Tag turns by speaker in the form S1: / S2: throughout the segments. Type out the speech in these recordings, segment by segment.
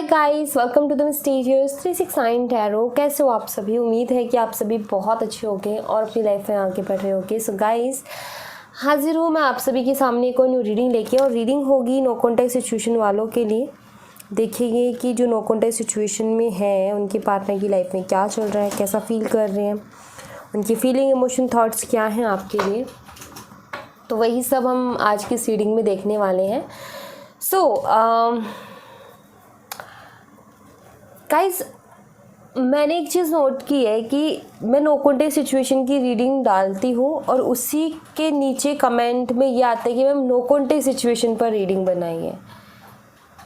S1: Guys, welcome to the mysterious 369 tarot. कैसे हो आप सभी? उम्मीद है कि आप सभी बहुत अच्छे होंगे और अपनी लाइफ में आगे बढ़ रहे होंगे। सो गाइस, हाजिर हूँ मैं आप सभी के सामने एक और न्यू रीडिंग लेके, और रीडिंग होगी नो कॉन्टैक्ट सिचुएशन वालों के लिए। देखिए कि जो नो कॉन्टैक्ट सिचुएशन में है उनके पार्टनर की लाइफ में क्या चल रहा है, कैसा फील कर रहे हैं, उनकी फीलिंग, इमोशन, थॉट्स क्या हैं आपके लिए। तो वही सब हम आज की इस रीडिंग में देखने वाले हैं। गाइस, मैंने एक चीज़ नोट की है कि मैं नो कॉन्टैक्ट सिचुएशन की रीडिंग डालती हूँ और उसी के नीचे कमेंट में ये आता है कि मैम नो कॉन्टैक्ट सिचुएशन पर रीडिंग बनाई है।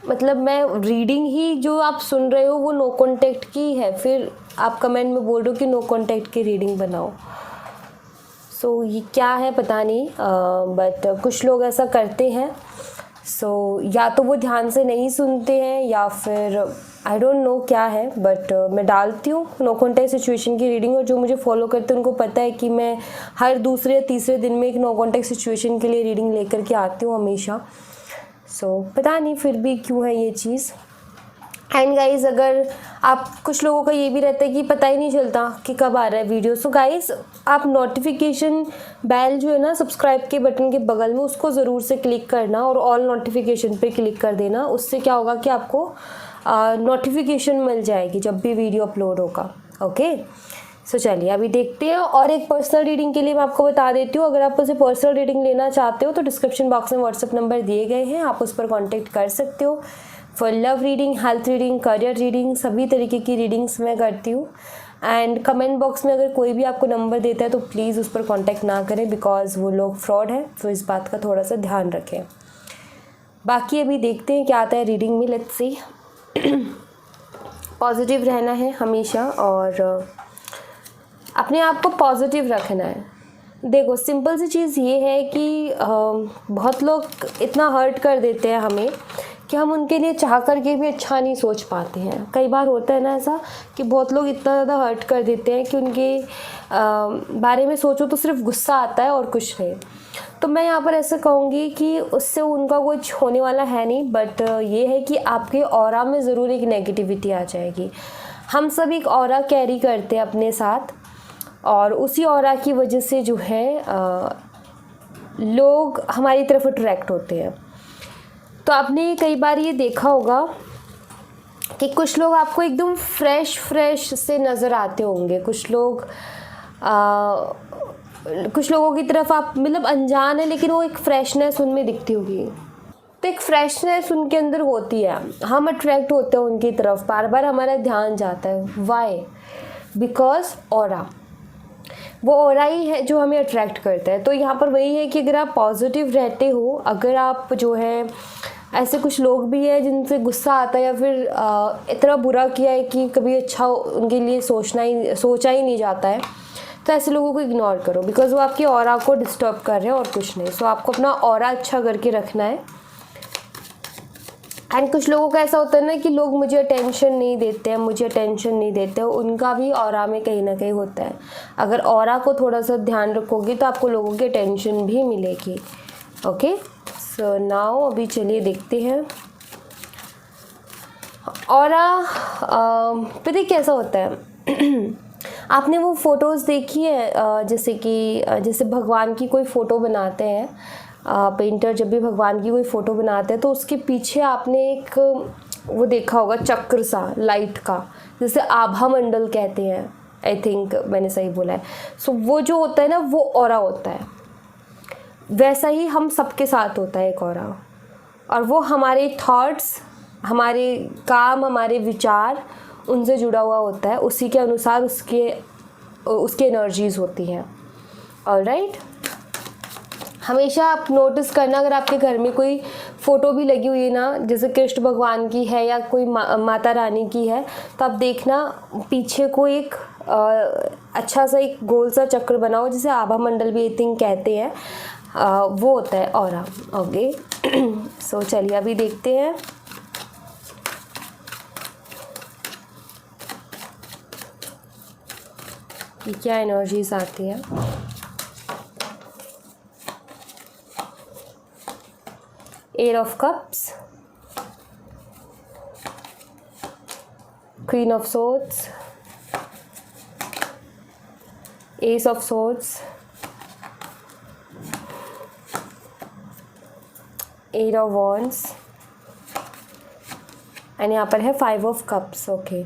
S1: मतलब मैं रीडिंग ही जो आप सुन रहे हो वो नो कॉन्टैक्ट की है, फिर आप कमेंट में बोल रहे हो कि नो कॉन्टैक्ट की रीडिंग बनाओ। सो ये क्या है पता नहीं, बट कुछ लोग ऐसा करते हैं। या तो वो ध्यान से नहीं सुनते हैं या फिर आई डोंट नो क्या है, बट मैं डालती हूँ नो कॉन्टैक्ट सिचुएशन की रीडिंग। और जो मुझे फॉलो करते हैं उनको पता है कि मैं हर दूसरे या तीसरे दिन में एक नो कॉन्टैक्ट सिचुएशन के लिए रीडिंग लेकर के आती हूँ हमेशा। पता नहीं फिर भी क्यों है ये चीज़। एंड गाइज, अगर आप कुछ लोगों का ये भी रहता है कि पता ही नहीं चलता कि कब आ रहा है वीडियो। सो गाइज, आप नोटिफिकेशन बेल जो है ना सब्सक्राइब के बटन के बगल में, उसको ज़रूर से क्लिक करना और ऑल नोटिफिकेशन पे क्लिक कर देना। उससे क्या होगा कि आपको नोटिफिकेशन मिल जाएगी जब भी वीडियो अपलोड होगा। ओके, सो चलिए अभी देखते हैं। और एक पर्सनल रीडिंग के लिए मैं आपको बता देती हूँ, अगर आप मुझसे पर्सनल रीडिंग लेना चाहते हो तो डिस्क्रिप्शन बॉक्स में व्हाट्सअप नंबर दिए गए हैं, आप उस पर कॉन्टेक्ट कर सकते हो। For love reading, health reading, career reading, सभी तरीके की रीडिंग्स मैं करती हूँ। एंड कमेंट बॉक्स में अगर कोई भी आपको नंबर देता है तो प्लीज़ उस पर कॉन्टैक्ट ना करें, बिकॉज वो लोग फ्रॉड है। तो इस बात का थोड़ा सा ध्यान रखें। बाकी अभी देखते हैं क्या आता है रीडिंग में। Let's see. पॉजिटिव रहना है हमेशा और अपने आप को पॉजिटिव रखना है। देखो, सिंपल सी चीज़ ये है कि बहुत लोग इतना हर्ट कर देते हैं हमें कि हम उनके लिए चाह करके भी अच्छा नहीं सोच पाते हैं। कई बार होता है ना ऐसा कि बहुत लोग इतना ज़्यादा हर्ट कर देते हैं कि उनके बारे में सोचो तो सिर्फ गुस्सा आता है और कुछ नहीं। तो मैं यहाँ पर ऐसा कहूँगी कि उससे उनका कुछ होने वाला है नहीं, बट ये है कि आपके ऑरा में ज़रूर एक नेगेटिविटी आ जाएगी। हम सब एक ऑरा कैरी करते हैं अपने साथ, और उसी ऑरा की वजह से जो है लोग हमारी तरफ अट्रैक्ट होते हैं। तो आपने कई बार ये देखा होगा कि कुछ लोग आपको एकदम फ्रेश से नज़र आते होंगे। कुछ लोगों की तरफ आप मतलब अनजान है, लेकिन वो एक फ्रेशनेस उनमें दिखती होगी। तो एक फ्रेशनेस उनके अंदर होती है, हम अट्रैक्ट होते हैं उनकी तरफ, बार बार हमारा ध्यान जाता है। वाई? बिकॉज ऑरा, वो ऑरा ही है जो हमें अट्रैक्ट करता है। तो यहाँ पर वही है कि अगर आप पॉजिटिव रहते हो, अगर आप जो है, ऐसे कुछ लोग भी हैं जिनसे गुस्सा आता है या फिर इतना बुरा किया है कि कभी अच्छा उनके लिए सोचा ही नहीं जाता है, तो ऐसे लोगों को इग्नोर करो, बिकॉज वो आपकी ऑरा को डिस्टर्ब कर रहे हैं और कुछ नहीं। सो आपको अपना ऑरा अच्छा करके रखना है। एंड कुछ लोगों का ऐसा होता है ना कि लोग मुझे अटेंशन नहीं देते हैं, उनका भी ऑरा में कहीं ना कहीं होता है। अगर ऑरा को थोड़ा सा ध्यान रखोगे तो आपको लोगों की अटेंशन भी मिलेगी। ओके, सो नाउ अभी चलिए देखते हैं ऑरा। पता है कैसा होता है? आपने वो फ़ोटोज़ देखी है जैसे भगवान की कोई फ़ोटो बनाते हैं, पेंटर जब भी भगवान की कोई फ़ोटो बनाते हैं तो उसके पीछे आपने एक वो देखा होगा चक्र सा लाइट का, जिसे आभा मंडल कहते हैं। आई थिंक मैंने सही बोला है। सो वो जो होता है ना, वो ऑरा होता है। वैसा ही हम सबके साथ होता है एक ऑरा, और वो हमारे थॉट्स, हमारे काम, हमारे विचार, उनसे जुड़ा हुआ होता है। उसी के अनुसार उसकी एनर्जीज़ होती हैं। ऑलराइट, हमेशा आप नोटिस करना, अगर आपके घर में कोई फ़ोटो भी लगी हुई है ना, जैसे कृष्ण भगवान की है या कोई माता रानी की है, तो आप देखना पीछे को एक अच्छा सा एक गोल सा चक्र बनाओ, जिसे आभा मंडल भी आई थिंक कहते हैं। वो होता है ऑरा। ओके, सो चलिए अभी देखते हैं। कि क्या एनर्जीज आती है। Eight of cups, Queen of Swords, Ace of Swords, Eight of Wands and यहाँ पर है 5 of Cups. Okay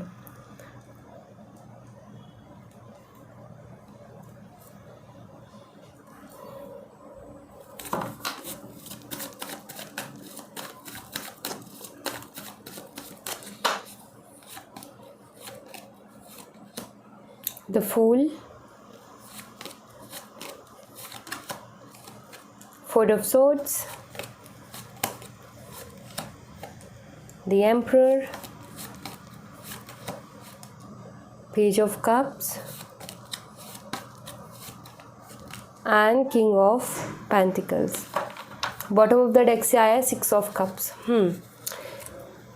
S1: The Fool, Four of Swords, the Emperor, Page of Cups and King of Pentacles. Bottom of the deck से आया है 6 of Cups.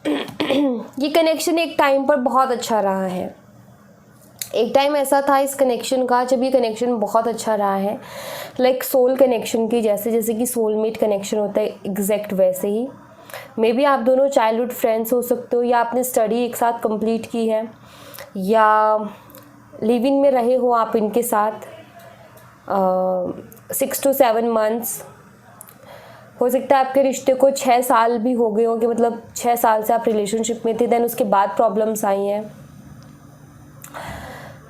S1: ये connection एक time पर बहुत अच्छा रहा है. एक टाइम ऐसा था इस कनेक्शन का जब ये कनेक्शन बहुत अच्छा रहा है, लाइक सोल कनेक्शन की जैसे कि सोलमेट कनेक्शन होता है एग्जैक्ट वैसे ही. मे बी आप दोनों चाइल्डहुड फ्रेंड्स हो सकते हो, या आपने स्टडी एक साथ कंप्लीट की है, या लिव इन में रहे हो आप इनके साथ 6 to 7 months. हो सकता है आपके रिश्ते को 6 साल भी हो गए हो, कि मतलब 6 साल से आप रिलेशनशिप में थे, देन उसके बाद प्रॉब्लम्स आई हैं.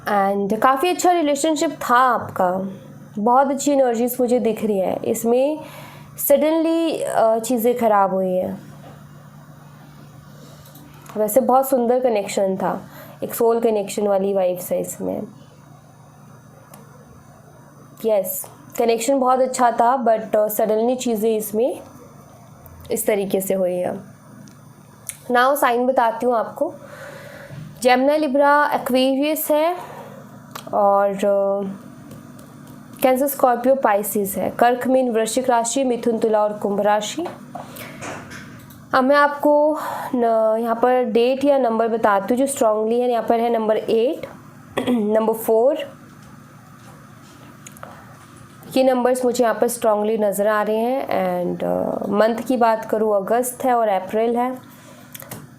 S1: एंड काफ़ी अच्छा रिलेशनशिप था आपका, बहुत अच्छी एनर्जीज मुझे दिख रही है इसमें. सडनली चीज़ें ख़राब हुई हैं. वैसे बहुत सुंदर कनेक्शन था, एक सोल कनेक्शन वाली वाइब्स है इसमें. यस, कनेक्शन बहुत अच्छा था, बट सडनली चीज़ें इसमें इस तरीके से हुई है. नाउ साइन बताती हूँ आपको. जेमिनी, लिब्रा, एक्वेरियस है, और कैंसर, स्कॉर्पियो, पाइसिस है. कर्क, मीन, वृश्चिक राशि, मिथुन, तुला और कुंभ राशि. अब मैं आपको यहाँ पर डेट या नंबर बताती हूँ जो स्ट्रांगली है. यहाँ पर है नंबर 8, नंबर 4. ये नंबर्स मुझे यहाँ पर स्ट्रांगली नज़र आ रहे हैं. एंड मंथ की बात करूँ, अगस्त है और अप्रैल है.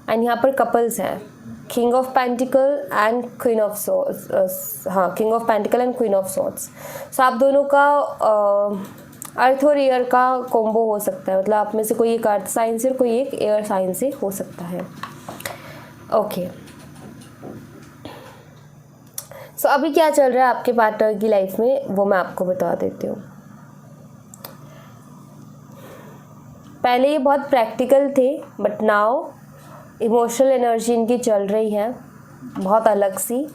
S1: एंड यहाँ पर कपल्स हैं, king of pentacle and queen of swords. हाँ, king of pentacle and queen of swords. So आप दोनों का अर्थ और एयर का कॉम्बो हो सकता है, मतलब आप में से कोई एक अर्थ साइन से और कोई एक एयर साइन से हो सकता है. ओके, सो अभी क्या चल रहा है आपके पार्टनर की लाइफ में वो मैं आपको बता देती हूँ. पहले ये बहुत प्रैक्टिकल थे, बट नाउ इमोशनल एनर्जी इनकी चल रही है बहुत अलग सी.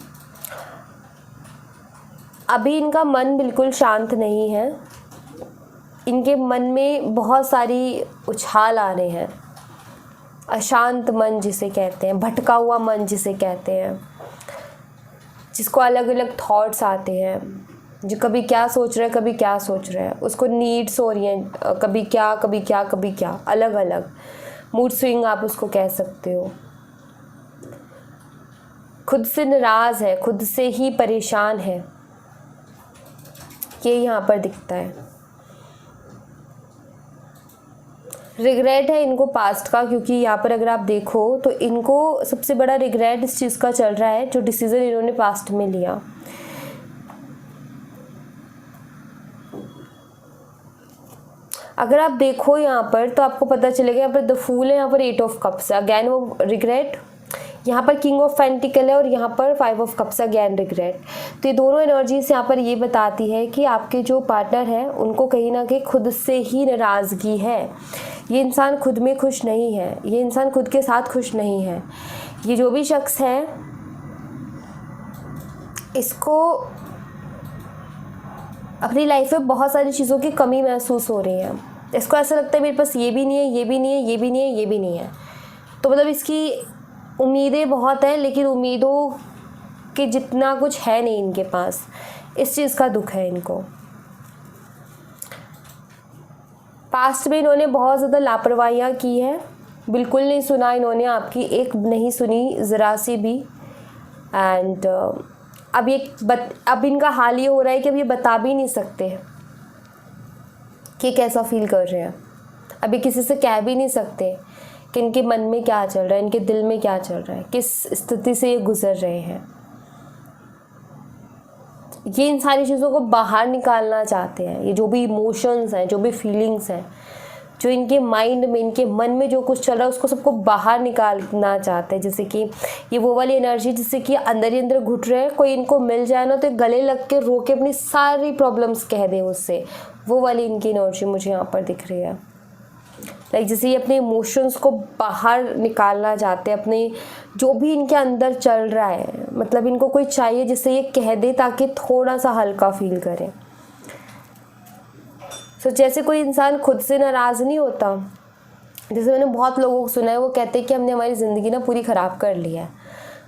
S1: अभी इनका मन बिल्कुल शांत नहीं है. इनके मन में बहुत सारी उछाल आ रहे हैं. अशांत मन जिसे कहते हैं, भटका हुआ मन जिसे कहते हैं, जिसको अलग अलग थॉट्स आते हैं, जो कभी क्या सोच रहा है कभी क्या सोच रहा है, उसको नीड्स हो रही हैं, कभी क्या कभी क्या कभी क्या, अलग अलग मूड स्विंग आप उसको कह सकते हो. खुद से नाराज़ है, खुद से ही परेशान है, ये यहाँ पर दिखता है. रिग्रेट है इनको पास्ट का, क्योंकि यहाँ पर अगर आप देखो तो इनको सबसे बड़ा रिग्रेट इस चीज़ का चल रहा है जो डिसीज़न इन्होंने पास्ट में लिया. अगर आप देखो यहाँ पर तो आपको पता चलेगा, यहाँ पर द फूल है, यहाँ पर 8 of Cups है, अगैन वो रिग्रेट. यहाँ पर किंग ऑफ पेंटिकल है और यहाँ पर 5 of Cups, अगैन रिग्रेट. तो ये दोनों एनर्जीज यहाँ पर ये बताती है कि आपके जो पार्टनर हैं उनको कहीं ना कहीं खुद से ही नाराज़गी है. ये इंसान खुद में खुश नहीं है, ये इंसान खुद के साथ खुश नहीं है. ये जो भी शख्स है इसको अपनी लाइफ में बहुत सारी चीज़ों की कमी महसूस हो रही है. इसको ऐसा लगता है मेरे पास ये भी नहीं है, ये भी नहीं है, ये भी नहीं है, ये भी नहीं है. तो मतलब इसकी उम्मीदें बहुत हैं, लेकिन उम्मीदों के जितना कुछ है नहीं इनके पास. इस चीज़ का दुख है इनको. पास्ट में इन्होंने बहुत ज़्यादा लापरवाहियाँ की है, बिल्कुल नहीं सुना इन्होंने आपकी, एक नहीं सुनी ज़रा सी भी. एंड अब इनका हाल ये हो रहा है कि अब ये बता भी नहीं सकते कि कैसा फील कर रहे हैं. अभी किसी से कह भी नहीं सकते कि इनके मन में क्या चल रहा है, इनके दिल में क्या चल रहा है, किस स्थिति से ये गुजर रहे हैं। ये इन सारी चीज़ों को बाहर निकालना चाहते हैं। ये जो भी इमोशंस हैं, जो भी फीलिंग्स हैं, जो इनके माइंड में, इनके मन में जो कुछ चल रहा है, उसको सबको बाहर निकालना चाहते हैं। जैसे कि ये वो वाली एनर्जी जिससे कि अंदर ही अंदर घुट रहे हैं, कोई इनको मिल जाए ना तो गले लग के रो के अपनी सारी प्रॉब्लम्स कह दे उससे, वो वाली इनकी एनर्जी मुझे यहाँ पर दिख रही है। लाइक जैसे ये अपने इमोशंस को बाहर निकालना चाहते हैं, अपने जो भी इनके अंदर चल रहा है, मतलब इनको कोई चाहिए जिससे ये कह दे ताकि थोड़ा सा हल्का फील करें। तो जैसे कोई इंसान खुद से नाराज़ नहीं होता, जैसे मैंने बहुत लोगों को सुना है, वो कहते हैं कि हमने हमारी ज़िंदगी ना पूरी ख़राब कर ली है,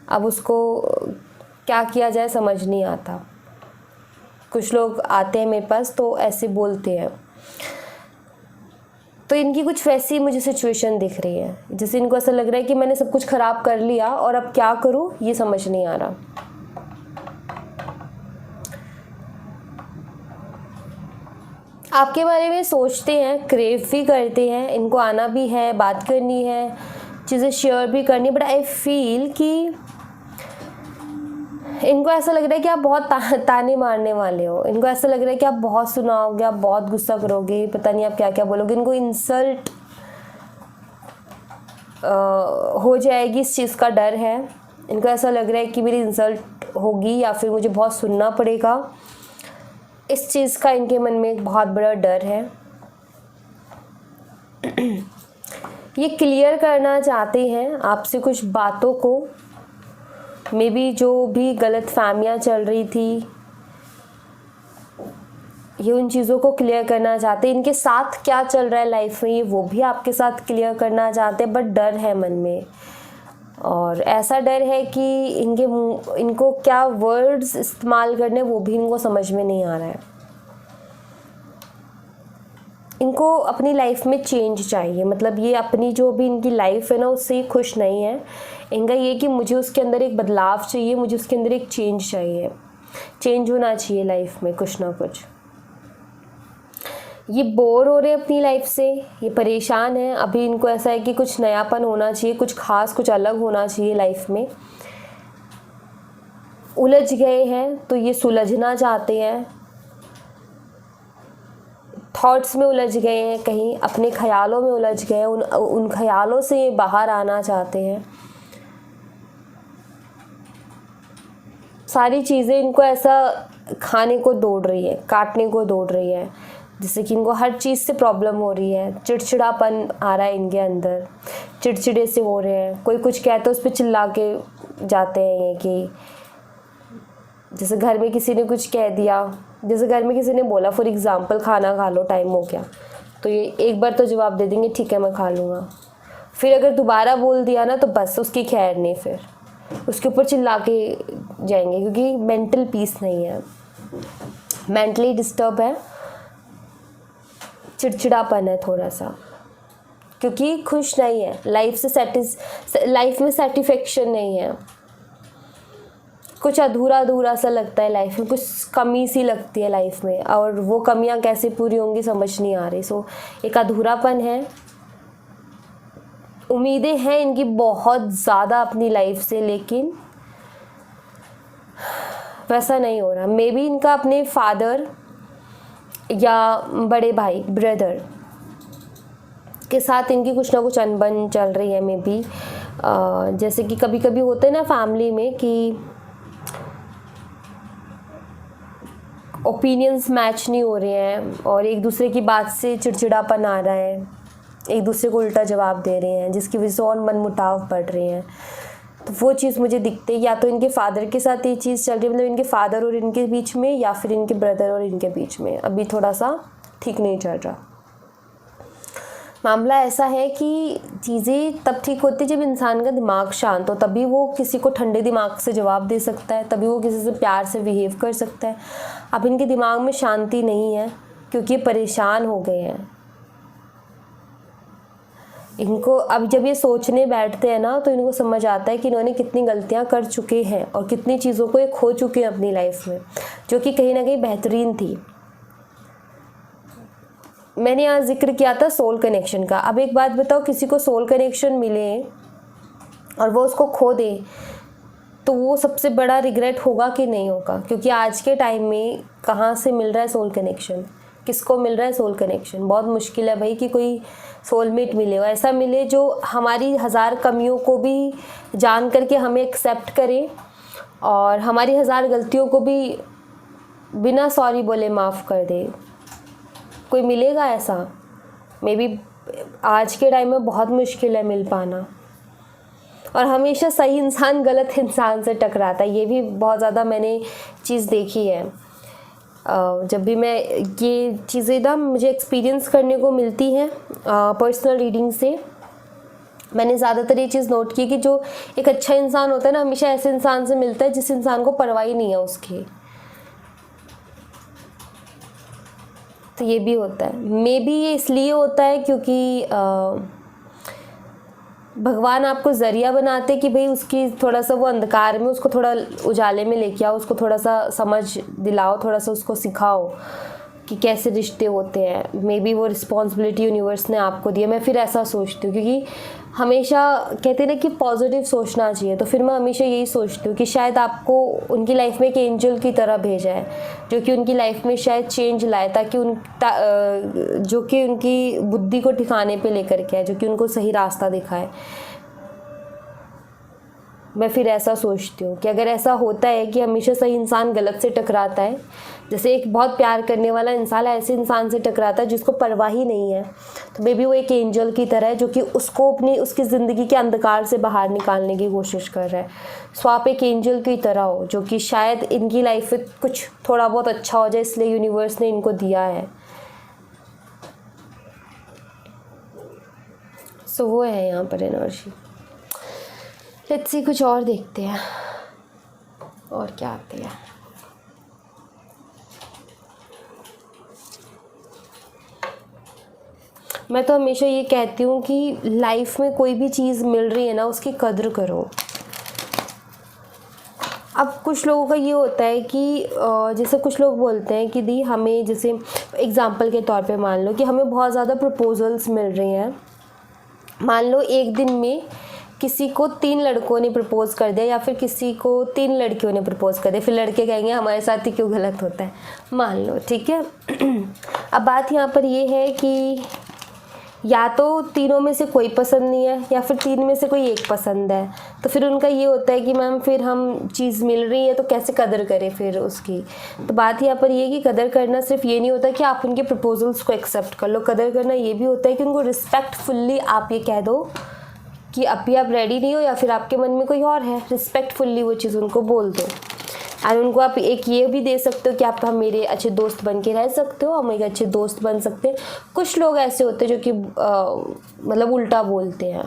S1: अब उसको क्या किया जाए समझ नहीं आता। कुछ लोग आते हैं मेरे पास तो ऐसे बोलते हैं, तो इनकी कुछ वैसी मुझे सिचुएशन दिख रही है, जैसे इनको ऐसा लग रहा है कि मैंने सब कुछ ख़राब कर लिया और अब क्या करूँ ये समझ नहीं आ रहा। आपके बारे में सोचते हैं, क्रेव भी करते हैं, इनको आना भी है, बात करनी है, चीज़ें शेयर भी करनी, बट आई फील कि इनको ऐसा लग रहा है कि आप बहुत ताने मारने वाले हो। इनको ऐसा लग रहा है कि आप बहुत सुनाओगे, आप बहुत गुस्सा करोगे, पता नहीं आप क्या क्या बोलोगे। इनको इंसल्ट हो जाएगी, इस चीज़ का डर है। इनको ऐसा लग रहा है कि मेरी इंसल्ट होगी या फिर मुझे बहुत सुनना पड़ेगा, इस चीज़ का इनके मन में एक बहुत बड़ा डर है। ये क्लियर करना चाहते हैं आपसे कुछ बातों को, मे बी जो भी गलत फहमियाँ चल रही थी, ये उन चीज़ों को क्लियर करना चाहते हैं। इनके साथ क्या चल रहा है लाइफ में, ये वो भी आपके साथ क्लियर करना चाहते हैं, बट डर है मन में। और ऐसा डर है कि इनको क्या वर्ड्स इस्तेमाल करने वो भी इनको समझ में नहीं आ रहा है। इनको अपनी लाइफ में चेंज चाहिए, मतलब ये अपनी जो भी इनकी लाइफ है ना उससे खुश नहीं है। इनका ये कि मुझे उसके अंदर एक बदलाव चाहिए, मुझे उसके अंदर एक चेंज चाहिए, चेंज होना चाहिए लाइफ में कुछ ना कुछ। ये बोर हो रहे हैं अपनी लाइफ से, ये परेशान हैं। अभी इनको ऐसा है कि कुछ नयापन होना चाहिए, कुछ खास, कुछ अलग होना चाहिए लाइफ में। उलझ गए हैं तो ये सुलझना चाहते हैं, थॉट्स में उलझ गए हैं, कहीं अपने ख्यालों में उलझ गए हैं, उन ख्यालों से ये बाहर आना चाहते हैं। सारी चीज़ें इनको ऐसा खाने को दौड़ रही है, काटने को दौड़ रही है, जिससे कि इनको हर चीज़ से प्रॉब्लम हो रही है। चिड़चिड़ापन आ रहा है इनके अंदर, चिड़चिड़े से हो रहे हैं। कोई कुछ कहते उस पर चिल्ला के जाते हैं ये कि जैसे घर में किसी ने कुछ कह दिया, जैसे घर में किसी ने बोला फॉर एग्ज़ाम्पल खाना खा लो, टाइम हो गया, तो ये एक बार तो जवाब दे देंगे ठीक है मैं खा लूँगा। फिर अगर दोबारा बोल दिया ना तो बस उसकी खैर नहीं, फिर उसके ऊपर चिल्ला के जाएंगे, क्योंकि मेंटल पीस नहीं है, मेंटली डिस्टर्ब है, चिड़चिड़ापन है थोड़ा सा, क्योंकि खुश नहीं है लाइफ से, लाइफ में सेटिस्फेक्शन नहीं है। कुछ अधूरा अधूरा सा लगता है लाइफ में, कुछ कमी सी लगती है लाइफ में, और वो कमियां कैसे पूरी होंगी समझ नहीं आ रही। सो एक अधूरापन है। उम्मीदें हैं इनकी बहुत ज़्यादा अपनी लाइफ से, लेकिन वैसा नहीं हो रहा। मे बी इनका अपने फादर या बड़े भाई, ब्रदर के साथ इनकी कुछ ना कुछ अनबन चल रही है। मे बी जैसे कि कभी कभी होते हैं ना फैमिली में कि ओपिनियंस मैच नहीं हो रहे हैं और एक दूसरे की बात से चिड़चिड़ापन आ रहा है, एक दूसरे को उल्टा जवाब दे रहे हैं, जिसकी वजह से और मनमुटाव बढ़ रहे हैं। तो वो चीज़ मुझे दिखती है, या तो इनके फादर के साथ ये चीज़ चल रही है, मतलब इनके फादर और इनके बीच में, या फिर इनके ब्रदर और इनके बीच में अभी थोड़ा सा ठीक नहीं चल रहा। मामला ऐसा है कि चीज़ें तब ठीक होती जब इंसान का दिमाग शांत हो, तभी वो किसी को ठंडे दिमाग से जवाब दे सकता है, तभी वो किसी से प्यार से बिहेव कर सकता है। अब इनके दिमाग में शांति नहीं है क्योंकि परेशान हो गए हैं। इनको अब जब ये सोचने बैठते हैं ना तो इनको समझ आता है कि इन्होंने कितनी गलतियां कर चुके हैं और कितनी चीज़ों को ये खो चुके हैं अपनी लाइफ में, जो कि कहीं ना कहीं बेहतरीन थी। मैंने यहाँ जिक्र किया था सोल कनेक्शन का। अब एक बात बताओ, किसी को सोल कनेक्शन मिले और वो उसको खो दे तो वो सबसे बड़ा रिग्रेट होगा कि नहीं होगा? क्योंकि आज के टाइम में कहाँ से मिल रहा है सोल कनेक्शन, किसको मिल रहा है सोल कनेक्शन? बहुत मुश्किल है भाई कि कोई सोलमेट मिले, और ऐसा मिले जो हमारी 1000 कमियों को भी जान करके हमें एक्सेप्ट करे और हमारी 1000 गलतियों को भी बिना सॉरी बोले माफ़ कर दे। कोई मिलेगा ऐसा? मे बी आज के टाइम में बहुत मुश्किल है मिल पाना। और हमेशा सही इंसान गलत इंसान से टकराता है, ये भी बहुत ज़्यादा मैंने चीज़ देखी है। जब भी मैं ये चीज़ें ना मुझे एक्सपीरियंस करने को मिलती हैं पर्सनल रीडिंग से, मैंने ज़्यादातर ये चीज़ नोट की कि जो एक अच्छा इंसान होता है ना, हमेशा ऐसे इंसान से मिलता है जिस इंसान को परवाह ही नहीं है उसकी। तो ये भी होता है, मे बी ये इसलिए होता है क्योंकि भगवान आपको ज़रिया बनाते कि भाई उसकी थोड़ा सा वो अंधकार में उसको थोड़ा उजाले में लेके आओ, उसको थोड़ा सा समझ दिलाओ, थोड़ा सा उसको सिखाओ कि कैसे रिश्ते होते हैं। मे बी वो रिस्पॉन्सिबिलिटी यूनिवर्स ने आपको दी है। मैं फिर ऐसा सोचती हूँ, क्योंकि हमेशा कहते हैं ना कि पॉजिटिव सोचना चाहिए, तो फिर मैं हमेशा यही सोचती हूँ कि शायद आपको उनकी लाइफ में एक एंजल की तरह भेजा है जो कि उनकी लाइफ में शायद चेंज लाए, ताकि जो कि उनकी बुद्धि को ठिकाने पे लेकर के आए, जो कि उनको सही रास्ता दिखाए। मैं फिर ऐसा सोचती हूँ कि अगर ऐसा होता है कि हमेशा सही इंसान गलत से टकराता है, जैसे एक बहुत प्यार करने वाला इंसान ऐसे इंसान से टकराता है जिसको परवाह ही नहीं है, तो मे बी वो एक एंजल की तरह है जो कि उसको उसकी ज़िंदगी के अंधकार से बाहर निकालने की कोशिश कर रहा है। सो आप एक एंजल की तरह हो जो कि शायद इनकी लाइफ में कुछ थोड़ा बहुत अच्छा हो जाए, इसलिए यूनिवर्स ने इनको दिया है। सो वो है यहाँ पर एनर्जी। लेट्स सी, कुछ और देखते हैं और क्या आती है। मैं तो हमेशा ये कहती हूँ कि लाइफ में कोई भी चीज़ मिल रही है ना, उसकी कद्र करो। अब कुछ लोगों का ये होता है कि जैसे कुछ लोग बोलते हैं कि दी हमें, जैसे एग्जांपल के तौर पे मान लो कि हमें बहुत ज़्यादा प्रपोजल्स मिल रही हैं। मान लो एक दिन में किसी को 3 लड़कों ने प्रपोज़ कर दिया, या फिर किसी को 3 लड़कियों ने प्रपोज़ कर दिया। फिर लड़के कहेंगे हमारे साथ ही क्यों गलत होता है, मान लो, ठीक है। अब बात यहाँ पर ये है कि या तो तीनों में से कोई पसंद नहीं है, या फिर 3 में से कोई एक पसंद है। तो फिर उनका ये होता है कि मैम फिर हम चीज़ मिल रही है तो कैसे कदर करें फिर उसकी। तो बात यहाँ पर ये है कि कदर करना सिर्फ ये नहीं होता कि आप उनके प्रपोजल्स को एक्सेप्ट कर लो। कदर करना ये भी होता है कि उनको रिस्पेक्टफुल्ली आप ये कह दो कि अभी आप रेडी नहीं हो, या फिर आपके मन में कोई और है, रिस्पेक्टफुल्ली वो चीज़ उनको बोल दो। एंड उनको आप एक ये भी दे सकते हो कि आप हम मेरे अच्छे दोस्त बन के रह सकते हो, हम एक अच्छे दोस्त बन सकते हैं। कुछ लोग ऐसे होते हैं जो कि मतलब उल्टा बोलते हैं,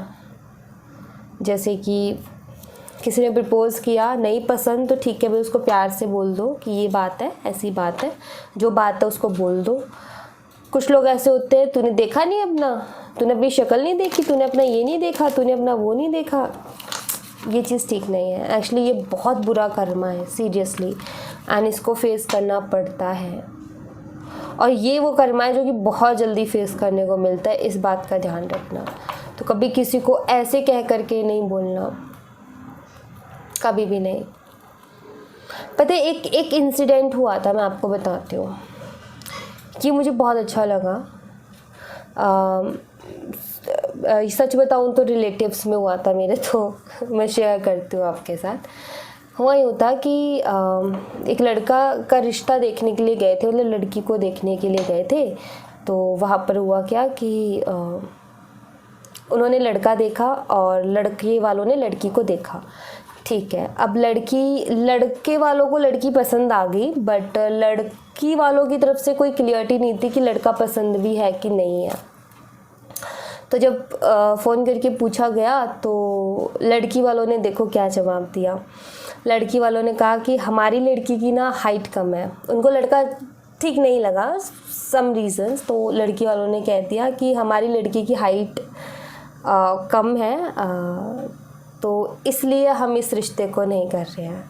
S1: जैसे कि किसी ने प्रपोज़ किया, नहीं पसंद तो ठीक है भाई, उसको प्यार से बोल दो कि ये बात है, ऐसी बात है, जो बात है उसको बोल दो। कुछ लोग ऐसे होते हैं, तूने देखा नहीं अपना, तूने अपनी शक्ल नहीं देखी, तूने अपना ये नहीं देखा, तूने अपना वो नहीं देखा। ये चीज़ ठीक नहीं है। एक्चुअली ये बहुत बुरा कर्मा है, सीरियसली, एंड इसको फेस करना पड़ता है। और ये वो कर्मा है जो कि बहुत जल्दी फेस करने को मिलता है, इस बात का ध्यान रखना। तो कभी किसी को ऐसे कह करके नहीं बोलना, कभी भी नहीं। पता है एक इंसिडेंट हुआ था, मैं आपको बताती हूँ, ये मुझे बहुत अच्छा लगा। सच बताऊँ तो रिलेटिव्स में हुआ था मेरे, तो मैं शेयर करती हूँ आपके साथ। हुआ यूँ था कि एक लड़का का रिश्ता देखने के लिए गए थे, मतलब लड़की को देखने के लिए गए थे। तो वहाँ पर हुआ क्या कि उन्होंने लड़का देखा और लड़के वालों ने लड़की को देखा, ठीक है। अब लड़के वालों को लड़की पसंद आ गई, बट लड़की वालों की तरफ से कोई क्लियरिटी नहीं थी कि लड़का पसंद भी है कि नहीं है। तो जब फ़ोन करके पूछा गया तो लड़की वालों ने देखो क्या जवाब दिया। लड़की वालों ने कहा कि हमारी लड़की की ना हाइट कम है, उनको लड़का ठीक नहीं लगा, सम रीज़न्स। तो लड़की वालों ने कह दिया कि हमारी लड़की की हाइट कम है, तो इसलिए हम इस रिश्ते को नहीं कर रहे हैं।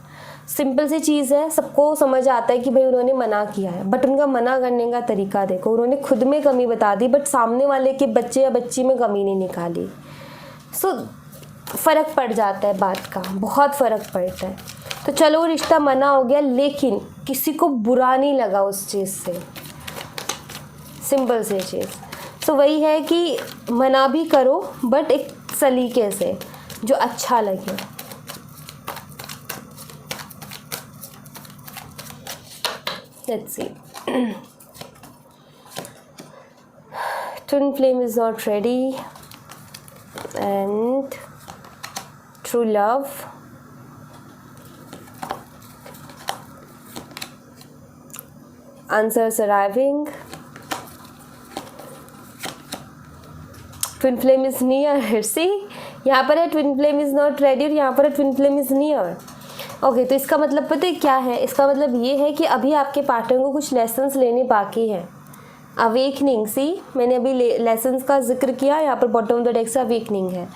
S1: सिंपल सी चीज़ है, सबको समझ आता है कि भाई उन्होंने मना किया है, बट उनका मना करने का तरीका देखो, उन्होंने खुद में कमी बता दी बट सामने वाले के बच्चे या बच्ची में कमी नहीं निकाली। सो फ़र्क पड़ जाता है बात का, बहुत फ़र्क पड़ता है। तो चलो रिश्ता मना हो गया, लेकिन किसी को बुरा नहीं लगा उस चीज़ से, सिंपल सी चीज़। सो वही है कि मना भी करो बट एक सलीके से जो अच्छा लगे। Let's see. Twin flame is not ready, and true love. Answers arriving. Twin flame is near. See, यहाँ पर है twin flame is not ready और यहाँ पर है twin flame is near. Okay तो इसका मतलब पता है क्या है? इसका मतलब ये है कि अभी आपके पार्टनर को कुछ लेसन्स लेने बाकी हैं। अवेकनिंग, सी मैंने अभी लेसन्स का जिक्र किया, यहाँ पर बॉटम ऑफ द डेक से अवेकनिंग है।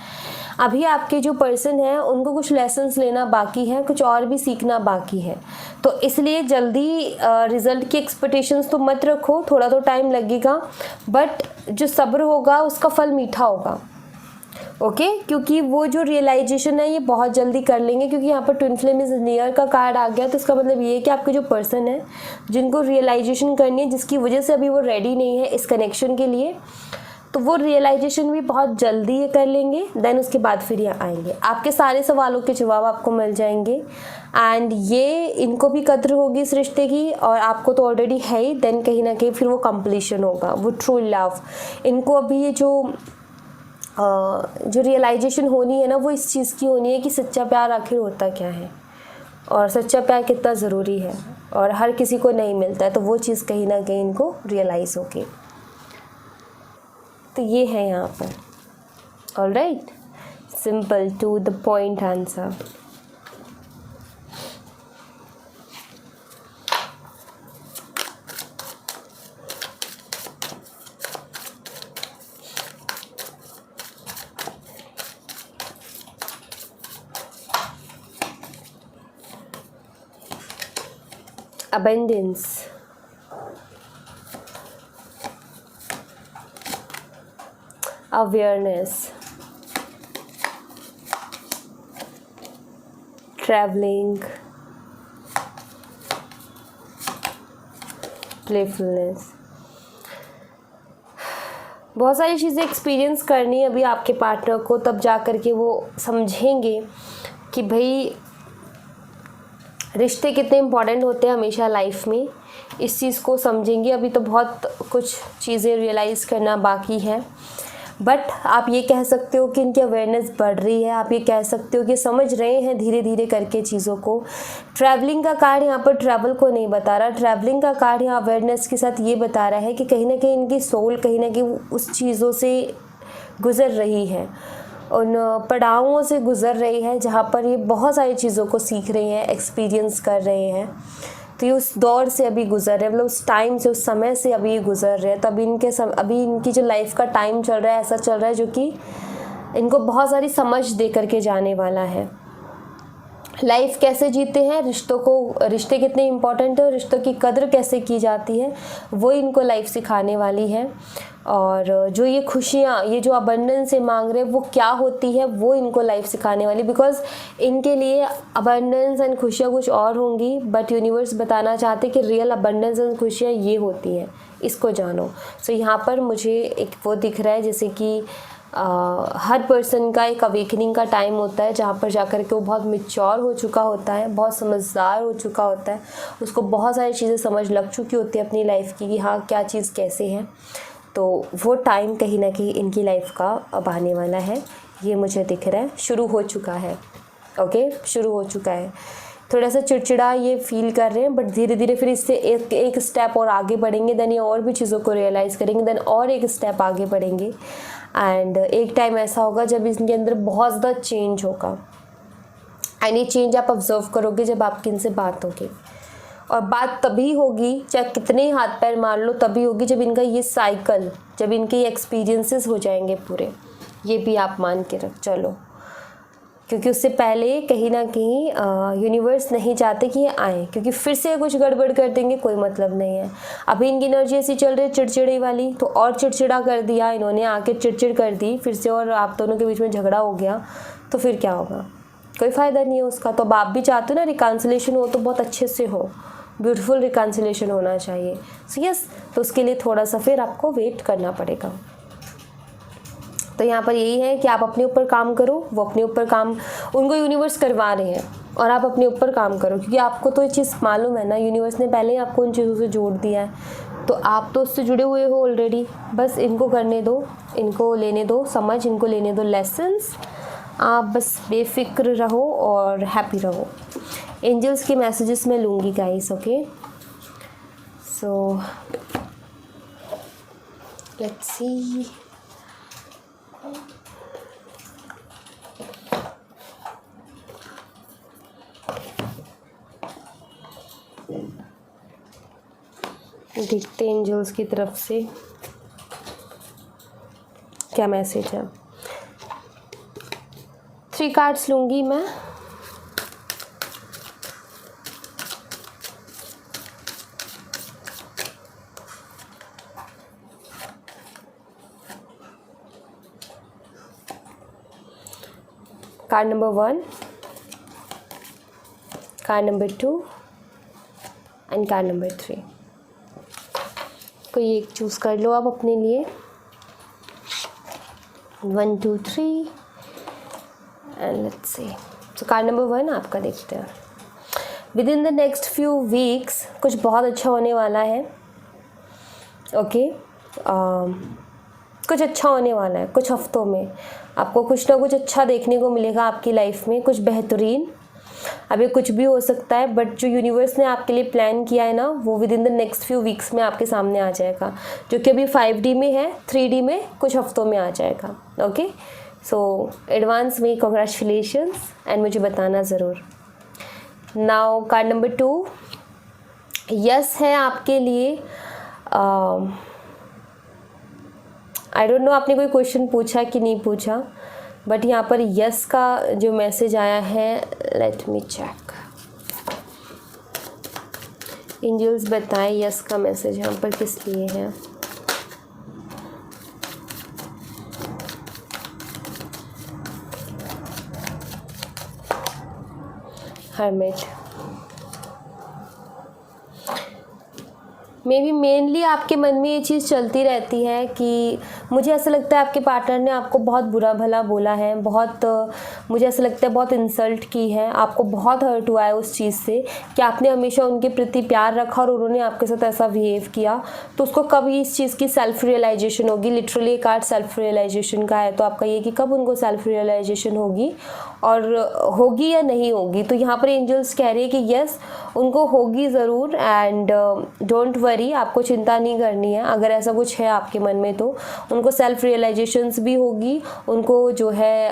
S1: अभी आपके जो पर्सन है उनको कुछ लेसन्स लेना बाकी है, कुछ और भी सीखना बाकी है। तो इसलिए जल्दी रिज़ल्ट की एक्सपेक्टेशंस तो मत रखो, थोड़ा तो टाइम लगेगा, बट जो सब्र होगा उसका फल मीठा होगा। ओके क्योंकि वो जो रियलाइजेशन है ये बहुत जल्दी कर लेंगे, क्योंकि यहाँ पर ट्विन फ्लेम इज नियर का कार्ड आ गया। तो इसका मतलब ये है कि आपके जो पर्सन है जिनको रियलाइजेशन करनी है, जिसकी वजह से अभी वो रेडी नहीं है इस कनेक्शन के लिए, तो वो रियलाइजेशन भी बहुत जल्दी ये कर लेंगे। देन उसके बाद फिर ये आएंगे, आपके सारे सवालों के जवाब आपको मिल जाएंगे, एंड ये इनको भी कद्र होगी इस रिश्ते की, और आपको तो ऑलरेडी है ही। देन कहीं ना कहीं फिर वो कंप्लीशन होगा, वो ट्रू लव। इनको अभी ये जो रियलाइजेशन होनी है ना, वो इस चीज़ की होनी है कि सच्चा प्यार आखिर होता क्या है और सच्चा प्यार कितना ज़रूरी है और हर किसी को नहीं मिलता है। तो वो चीज़ कहीं ना कहीं इनको रियलाइज़ होगी। तो ये है यहाँ पर। Alright, simple to the point answer. Abundance, awareness, traveling, playfulness। बहुत सारी चीज़ें एक्सपीरियंस करनी है अभी आपके पार्टनर को, तब जा कर के वो समझेंगे कि भाई रिश्ते कितने इम्पॉर्टेंट होते हैं हमेशा लाइफ में। इस चीज़ को समझेंगे। अभी तो बहुत कुछ चीज़ें रियलाइज़ करना बाकी है, बट आप ये कह सकते हो कि इनकी अवेयरनेस बढ़ रही है। आप ये कह सकते हो कि समझ रहे हैं धीरे धीरे करके चीज़ों को। ट्रैवलिंग का कार्ड यहाँ पर ट्रैवल को नहीं बता रहा, ट्रैवलिंग का कार्ड यहाँ अवेयरनेस के साथ ये बता रहा है कि कहीं ना कहीं इनकी सोल कहीं ना कहीं उस चीज़ों से गुज़र रही है, उन पड़ावों से गुज़र रही है जहाँ पर ये बहुत सारी चीज़ों को सीख रही हैं, एक्सपीरियंस कर रहे हैं। तो ये उस दौर से अभी गुज़र रहे हैं, मतलब उस टाइम से, उस समय से अभी ये गुज़र रहे हैं। तो अभी इनकी जो लाइफ का टाइम चल रहा है, ऐसा चल रहा है जो कि इनको बहुत सारी समझ दे करके जाने वाला है। लाइफ कैसे जीते हैं, रिश्ते कितने इम्पोर्टेंट है, रिश्तों की कद्र कैसे की जाती है, वो इनको लाइफ सिखाने वाली है। और जो ये खुशियाँ, ये जो अबंडेंस से मांग रहे हैं, वो क्या होती है, वो इनको लाइफ सिखाने वाली। बिकॉज इनके लिए अबंडेंस एंड खुशियाँ कुछ और होंगी, बट यूनिवर्स बताना चाहते कि रियल अबंडेंस एंड खुशियाँ ये होती हैं, इसको जानो। सो यहाँ पर मुझे एक वो दिख रहा है जैसे कि हर पर्सन का एक अवेकनिंग का टाइम होता है, जहाँ पर जाकर के वो बहुत मैच्योर हो चुका होता है, बहुत समझदार हो चुका होता है, उसको बहुत सारी चीज़ें समझ लग चुकी होती है अपनी लाइफ की कि हाँ क्या चीज़ कैसे है। तो वो टाइम कहीं ना कहीं इनकी लाइफ का अब आने वाला है, ये मुझे दिख रहा है, शुरू हो चुका है। ओके, शुरू हो चुका है। थोड़ा सा चिड़चिड़ा ये फील कर रहे हैं, बट धीरे धीरे फिर इससे एक स्टेप और आगे बढ़ेंगे। देन ये और भी चीज़ों को रियलाइज़ करेंगे, देन और एक स्टेप आगे बढ़ेंगे। एंड एक टाइम ऐसा होगा जब इनके अंदर बहुत ज़्यादा चेंज होगा, एंड ये चेंज आप ऑब्जर्व करोगे जब आपकी इनसे बात होगी। और बात तभी होगी, चाहे कितने हाथ पैर मार लो, तभी होगी जब इनका ये साइकिल, जब इनके ये एक्सपीरियंसेस हो जाएंगे पूरे। ये भी आप मान के रख चलो, क्योंकि उससे पहले कहीं ना कहीं यूनिवर्स नहीं चाहते कि ये आए, क्योंकि फिर से कुछ गड़बड़ कर देंगे, कोई मतलब नहीं है। अभी इनकी एनर्जी ऐसी चल रही है चिड़चिड़ी वाली, तो और चिड़चिड़ा कर दिया इन्होंने, आके चिड़चिड़ कर दी फिर से, और आप दोनों के बीच में झगड़ा हो गया, तो फिर क्या होगा, कोई फ़ायदा नहीं है उसका। तो अब आप भी चाहते हो ना रिकन्सिलेशन हो तो बहुत अच्छे से हो, ब्यूटीफुल रिकन्सिलेशन होना चाहिए। सो यस, तो उसके लिए थोड़ा सा फिर आपको वेट करना पड़ेगा। तो यहाँ पर यही है कि आप अपने ऊपर काम करो, वो अपने ऊपर काम, उनको यूनिवर्स करवा रहे हैं और आप अपने ऊपर काम करो, क्योंकि आपको तो ये चीज़ मालूम है ना, यूनिवर्स ने पहले ही आपको उन चीज़ों से जोड़ दिया है, तो आप तो उससे जुड़े हुए हो ऑलरेडी। बस इनको करने दो, इनको लेने दो समझ, इनको लेने दो लेसन्स। आप बस बेफिक्र रहो और हैप्पी रहो। एंजल्स के मैसेजेस मैं लूँगी guys, okay. So let's see. देखते हैं एंजल्स की तरफ से क्या मैसेज है। 3 कार्ड्स लूँगी मैं। Card number 1, card number 2 and card number 3। कोई एक चूज़ कर लो आप अपने लिए। 1 2 3 एंड लेट्स सी। तो कार्ड नंबर 1 आपका देखते हैं। With in the next few weeks कुछ बहुत अच्छा होने वाला है, ओके। कुछ अच्छा होने वाला है, कुछ हफ्तों में आपको कुछ ना कुछ अच्छा देखने को मिलेगा आपकी लाइफ में, कुछ बेहतरीन। अभी कुछ भी हो सकता है, बट जो यूनिवर्स ने आपके लिए प्लान किया है ना, वो with in the next few weeks में आपके सामने आ जाएगा, जो कि अभी 5D में है, 3D में कुछ हफ्तों में आ जाएगा, ओके। सो एडवांस में कॉन्ग्रेचुलेशंस एंड मुझे बताना ज़रूर। नाउ कार्ड नंबर 2 यस है आपके लिए। आई डोंट नो आपने कोई क्वेश्चन पूछा कि नहीं पूछा, बट यहाँ पर यस का जो मैसेज आया है, लेट मी चेक। एंजल्स बताएं यस का मैसेज यहाँ पर किस लिए है। हर्मिट। मे बी मेनली आपके मन में ये चीज़ चलती रहती है कि मुझे ऐसा लगता है आपके पार्टनर ने आपको बहुत बुरा भला बोला है, बहुत मुझे ऐसा लगता है बहुत इंसल्ट की है, आपको बहुत हर्ट हुआ है उस चीज़ से कि आपने हमेशा उनके प्रति प्यार रखा और उन्होंने आपके साथ ऐसा बिहेव किया। तो उसको कभी इस चीज़ की सेल्फ रियलाइजेशन होगी। लिटरली कार्ड सेल्फ रियलाइजेशन का है, तो आपका ये कि कब उनको सेल्फ रियलाइजेशन होगी और होगी या नहीं होगी। तो यहाँ पर एंजल्स कह रहे हैं कि यस उनको होगी ज़रूर, एंड डोंट वरी, आपको चिंता नहीं करनी है। अगर ऐसा कुछ है आपके मन में तो उनको सेल्फ रियलाइजेशंस भी होगी, उनको जो है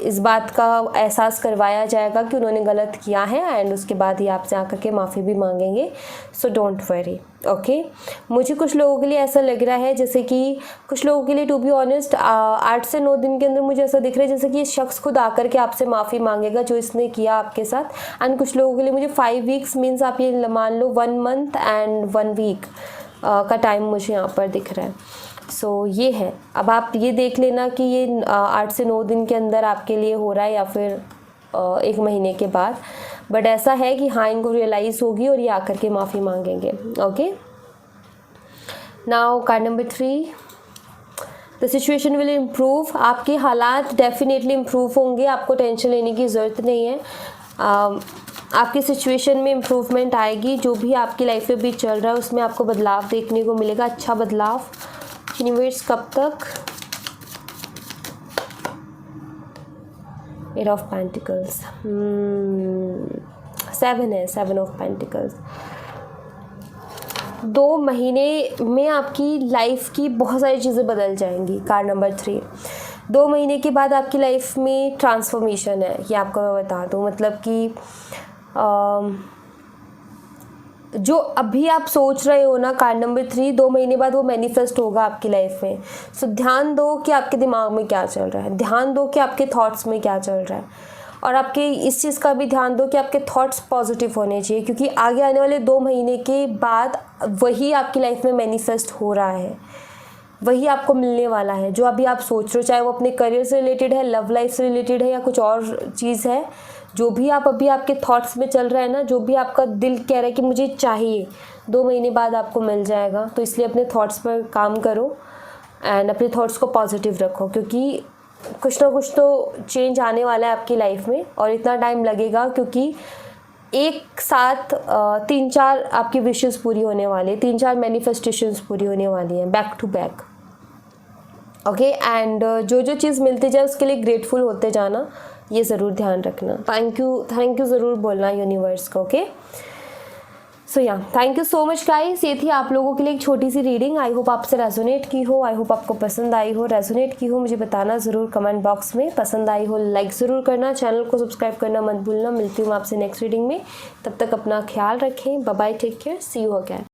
S1: इस बात का एहसास करवाया जाएगा कि उन्होंने गलत किया है, एंड उसके बाद ही आपसे आकर के माफ़ी भी मांगेंगे। So don't worry, okay. मुझे कुछ लोगों के लिए ऐसा लग रहा है जैसे कि कुछ लोगों के लिए टू बी ऑनेस्ट 8 से 9 दिन के अंदर मुझे ऐसा दिख रहा है जैसे कि ये शख्स खुद आकर के आपसे माफ़ी मांगेगा जो इसने किया आपके साथ। एंड कुछ लोगों के लिए मुझे 5 वीक्स मीन्स आप ये मान लो 1 मंथ एंड 1 वीक का टाइम मुझे यहाँ पर दिख रहा है। सो ये है, अब आप ये देख लेना कि ये 8 से 9 दिन के अंदर आपके लिए हो रहा है या फिर 1 महीने के बाद, बट ऐसा है कि हाँ इनको रियलाइज़ होगी और ये आकर के माफ़ी मांगेंगे, okay. Now card number 3, the situation will improve. आपके हालात डेफिनेटली इम्प्रूव होंगे, आपको टेंशन लेने की ज़रूरत नहीं है। आपकी सिचुएशन में इम्प्रूवमेंट आएगी, जो भी आपकी लाइफ में भी चल रहा है उसमें आपको बदलाव देखने को मिलेगा, अच्छा बदलाव। यूनिवर्स कब तक? 8 ऑफ पेंटिकल्स, 7 है, 7 ऑफ पेंटिकल्स। 2 महीने में आपकी लाइफ की बहुत सारी चीज़ें बदल जाएंगी। कार्ड नंबर 3, 2 महीने के बाद आपकी लाइफ में ट्रांसफॉर्मेशन है, ये आपको मैं बता दूँ। मतलब कि जो अभी आप सोच रहे हो ना, कार्ड नंबर 3, 2 महीने बाद वो मैनिफेस्ट होगा आपकी लाइफ में। सो ध्यान दो कि आपके दिमाग में क्या चल रहा है, ध्यान दो कि आपके थॉट्स में क्या चल रहा है, और आपके इस चीज़ का भी ध्यान दो कि आपके थॉट्स पॉजिटिव होने चाहिए, क्योंकि आगे आने वाले 2 महीने के बाद वही आपकी लाइफ में मैनिफेस्ट हो रहा है, वही आपको मिलने वाला है जो अभी आप सोच रहे हो, चाहे वो अपने करियर से रिलेटेड है, लव लाइफ से रिलेटेड है, या कुछ और चीज़ है। जो भी आप अभी आपके थॉट्स में चल रहा है ना, जो भी आपका दिल कह रहा है कि मुझे चाहिए, 2 महीने बाद आपको मिल जाएगा। तो इसलिए अपने थॉट्स पर काम करो एंड अपने थॉट्स को पॉजिटिव रखो, क्योंकि कुछ ना कुछ तो चेंज आने वाला है आपकी लाइफ में, और इतना टाइम लगेगा, क्योंकि एक साथ 3-4 आपकी विशेस पूरी होने वाली है, 3-4 मैनिफेस्टेशंस पूरी होने वाली हैं back to back. Okay, and जो जो चीज़ मिलती जाए उसके लिए ग्रेटफुल होते जाना, ये ज़रूर ध्यान रखना। थैंक यू ज़रूर बोलना यूनिवर्स को। ओके, सो या thank you so much guys. ये थी आप लोगों के लिए एक छोटी सी रीडिंग। आई होप आपसे रेजोनेट की हो, आई होप आपको पसंद आई हो। रेजोनेट की हो मुझे बताना ज़रूर कमेंट बॉक्स में, पसंद आई हो लाइक ज़रूर करना, चैनल को सब्सक्राइब करना मत भूलना। मिलती हूँ आपसे नेक्स्ट रीडिंग में, तब तक अपना ख्याल रखें। Bye bye, take care, see you again.